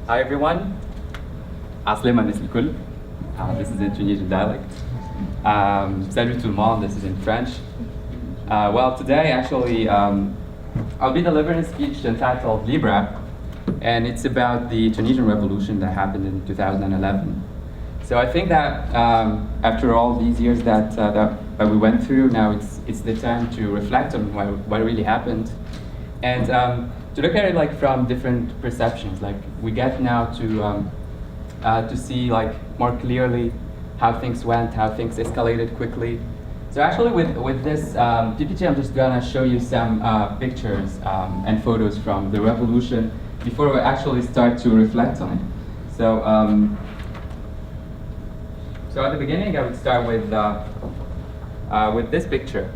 Hi everyone. Aslem Anis Likul. This is in Tunisian dialect. Salut tout le monde. This is in French. Well, today actually I'll be delivering a speech entitled Libra, and it's about the Tunisian revolution that happened in 2011. So I think that after all these years that we went through, now it's the time to reflect on what really happened, and to look at it like from different perceptions. Like we get now to see like more clearly how things went, how things escalated quickly. So actually with this PPT, I'm just gonna show you some pictures and photos from the revolution before we actually start to reflect on it. So at the beginning, I would start with this picture,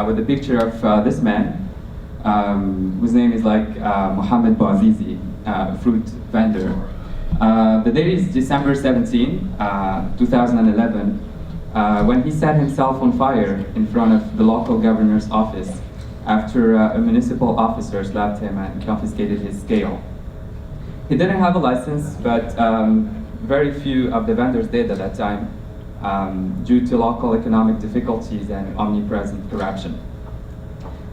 with the picture of this man, whose name is like Mohamed Bouazizi, fruit vendor. The date is December 17, 2011, when he set himself on fire in front of the local governor's office after a municipal officer slapped him and confiscated his scale. He didn't have a license, but very few of the vendors did at that time, due to local economic difficulties and omnipresent corruption.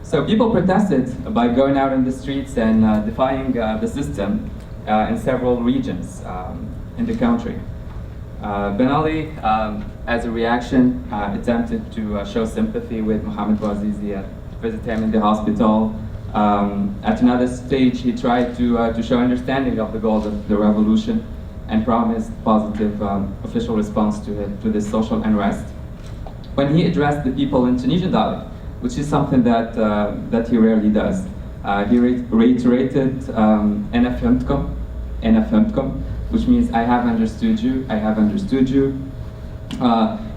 So people protested by going out in the streets and defying the system in several regions in the country. Ben Ali, as a reaction, attempted to show sympathy with Mohamed Bouazizi and visit him in the hospital. At another stage, he tried to show understanding of the goals of the revolution and promised positive official response to this social unrest. When he addressed the people in Tunisian dialect, which is something that he rarely does, he reiterated "Ana fahmtkom," which means "I have understood you, I have understood you."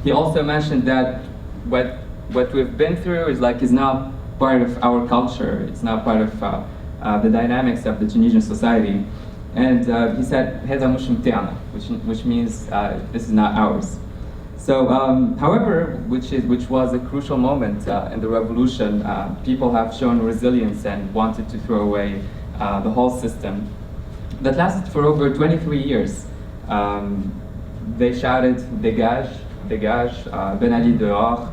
He also mentioned that what we've been through is now part of our culture. It's now part of the dynamics of the Tunisian society. And he said, "Hada mush mta'na," which means this is not ours. So, however, which was a crucial moment in the revolution, people have shown resilience and wanted to throw away the whole system that lasted for over 23 years. They shouted, "Dégage, dégage, Ben Ali dehors,"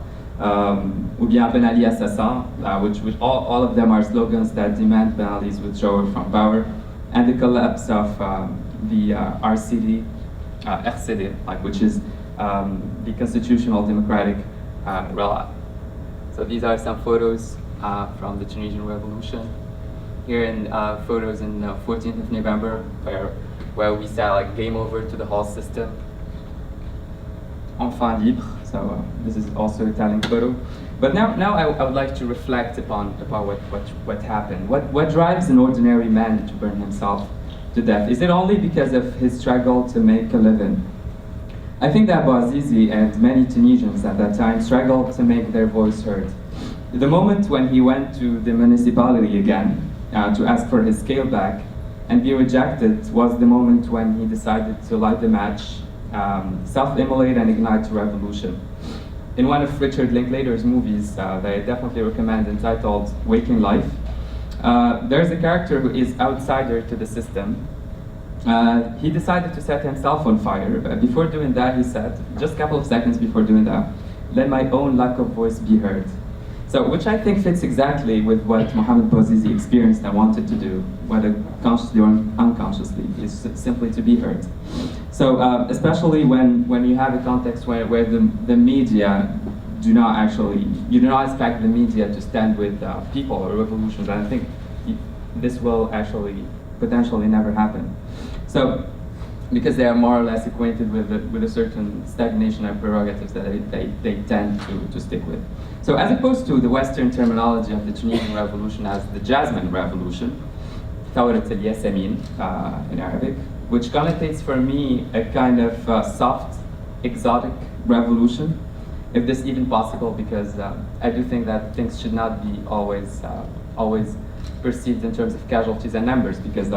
ou bien Ben Ali assassin, which all of them are slogans that demand Ben Ali's withdrawal from power and the collapse of the RCD, RCD, which is the Constitutional Democratic Rela. So these are some photos from the Tunisian Revolution. Here in photos in 14th of November, where we said like game over to the whole system. Enfin libre. So this is also a Italian photo. But now I would like to reflect upon what happened. What drives an ordinary man to burn himself to death? Is it only because of his struggle to make a living? I think that Bouazizi and many Tunisians at that time struggled to make their voice heard. The moment when he went to the municipality again to ask for his scale back and be rejected was the moment when he decided to light the match, self-immolate and ignite the revolution. In one of Richard Linklater's movies that I definitely recommend, entitled Waking Life, there's a character who is outsider to the system. He decided to set himself on fire. Before doing that, he said, just a couple of seconds before doing that, "Let my own lack of voice be heard." So, which I think fits exactly with what Mohamed Bouazizi experienced and wanted to do, whether consciously or unconsciously, is simply to be heard. So, especially when you have a context where the media you do not expect the media to stand with people or revolutions, and I think this will actually potentially never happen. So, because they are more or less acquainted with a certain stagnation and prerogatives that they tend to stick with. So as opposed to the Western terminology of the Tunisian revolution as the Jasmine Revolution, Thawrat al-Yasamin in Arabic, which connotates for me a kind of soft, exotic revolution, if this even possible, because I do think that things should not be always perceived in terms of casualties and numbers, because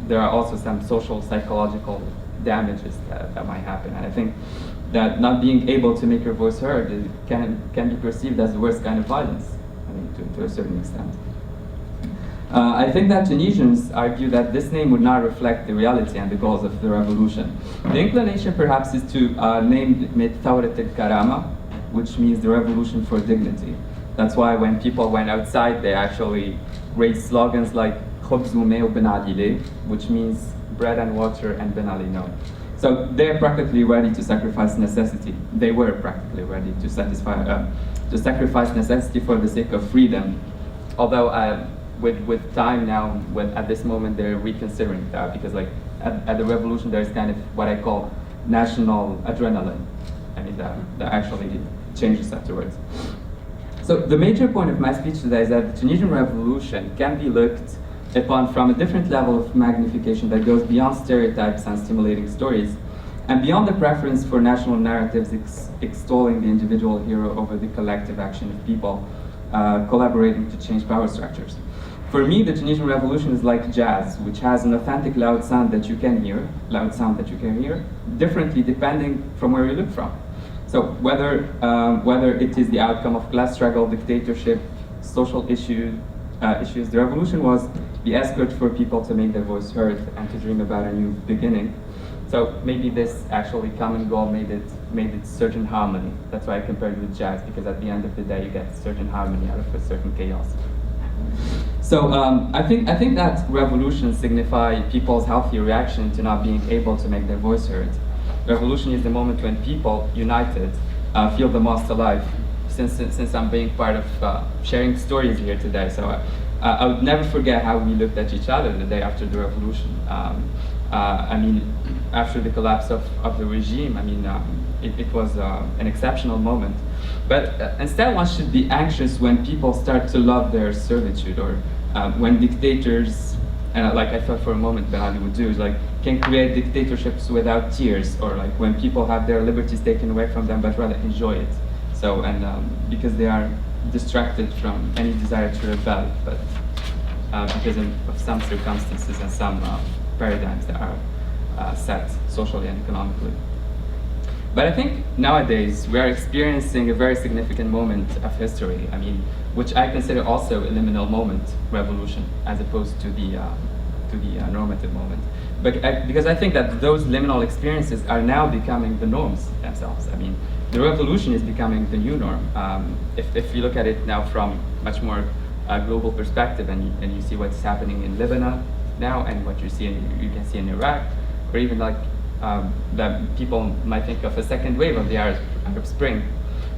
there are also some social, psychological damages that might happen. And I think that not being able to make your voice heard can be perceived as the worst kind of violence, to a certain extent. I think that Tunisians argue that this name would not reflect the reality and the goals of the revolution. The inclination perhaps is to name it Thawrat al-Karama, which means the revolution for dignity. That's why when people went outside, they actually raised slogans like Khobz ou Meo Ben Adile, which means bread and water and Ben Ali no. So they're practically ready to sacrifice necessity. They were practically ready to sacrifice necessity for the sake of freedom. Although with time now, at this moment, they're reconsidering that, because like at the revolution, there's kind of what I call national adrenaline. I mean, that actually changes afterwards. So the major point of my speech today is that the Tunisian revolution can be looked upon from a different level of magnification that goes beyond stereotypes and stimulating stories, and beyond the preference for national narratives extolling the individual hero over the collective action of people collaborating to change power structures. For me, the Tunisian revolution is like jazz, which has an authentic loud sound that you can hear, differently depending from where you look from. So whether it is the outcome of class struggle, dictatorship, social issues, the revolution was the escort for people to make their voice heard and to dream about a new beginning. So maybe this actually common goal made it certain harmony. That's why I compared it with jazz, because at the end of the day, you get certain harmony out of a certain chaos. So I think that revolutions signify people's healthy reaction to not being able to make their voice heard. Revolution is the moment when people, united, feel the most alive. Since I'm being part of sharing stories here today, so I would never forget how we looked at each other the day after the revolution. I mean, after the collapse of the regime, I mean, it was an exceptional moment. But instead, one should be anxious when people start to love their servitude, or when dictators, and like I thought for a moment Ben Ali would do, is like can create dictatorships without tears, or like when people have their liberties taken away from them but rather enjoy it. So, and because they are distracted from any desire to rebel, but because of some circumstances and some paradigms that are set socially and economically. But I think nowadays we are experiencing a very significant moment of history. I mean, which I consider also a liminal moment, revolution, as opposed to the normative moment. But because I think that those liminal experiences are now becoming the norms themselves. I mean, the revolution is becoming the new norm. If you look at it now from much more global perspective, and you see what's happening in Lebanon now, and what you can see in Iraq, or even like that people might think of a second wave of the Arab Spring,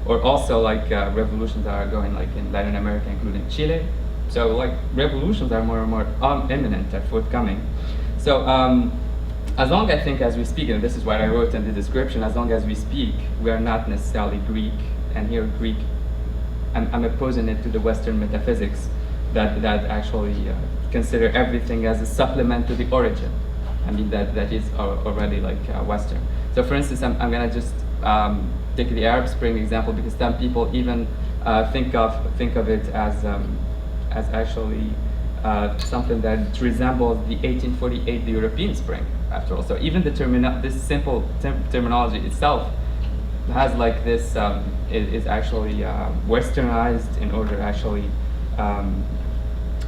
or also like revolutions that are going like in Latin America, including Chile. So like revolutions are more and more imminent and forthcoming. So as long I think as we speak, and this is what I wrote in the description, as long as we speak, we are not necessarily Greek, and here Greek, I'm opposing it to the Western metaphysics that actually consider everything as a supplement to the origin. I mean, that is already like Western. So for instance, I'm gonna just take the Arab Spring example, because some people even think of it as actually something that resembles the 1848, the European Spring, after all. So even this simple terminology itself has like this, is actually westernized in order actually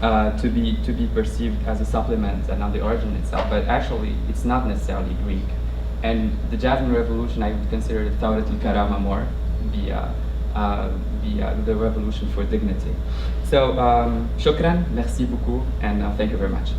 to be perceived as a supplement and not the origin itself. But actually, it's not necessarily Greek. And the Jasmine Revolution, I would consider the Thawrat al-Karama more, the revolution for dignity. So, shukran, merci beaucoup, and thank you very much.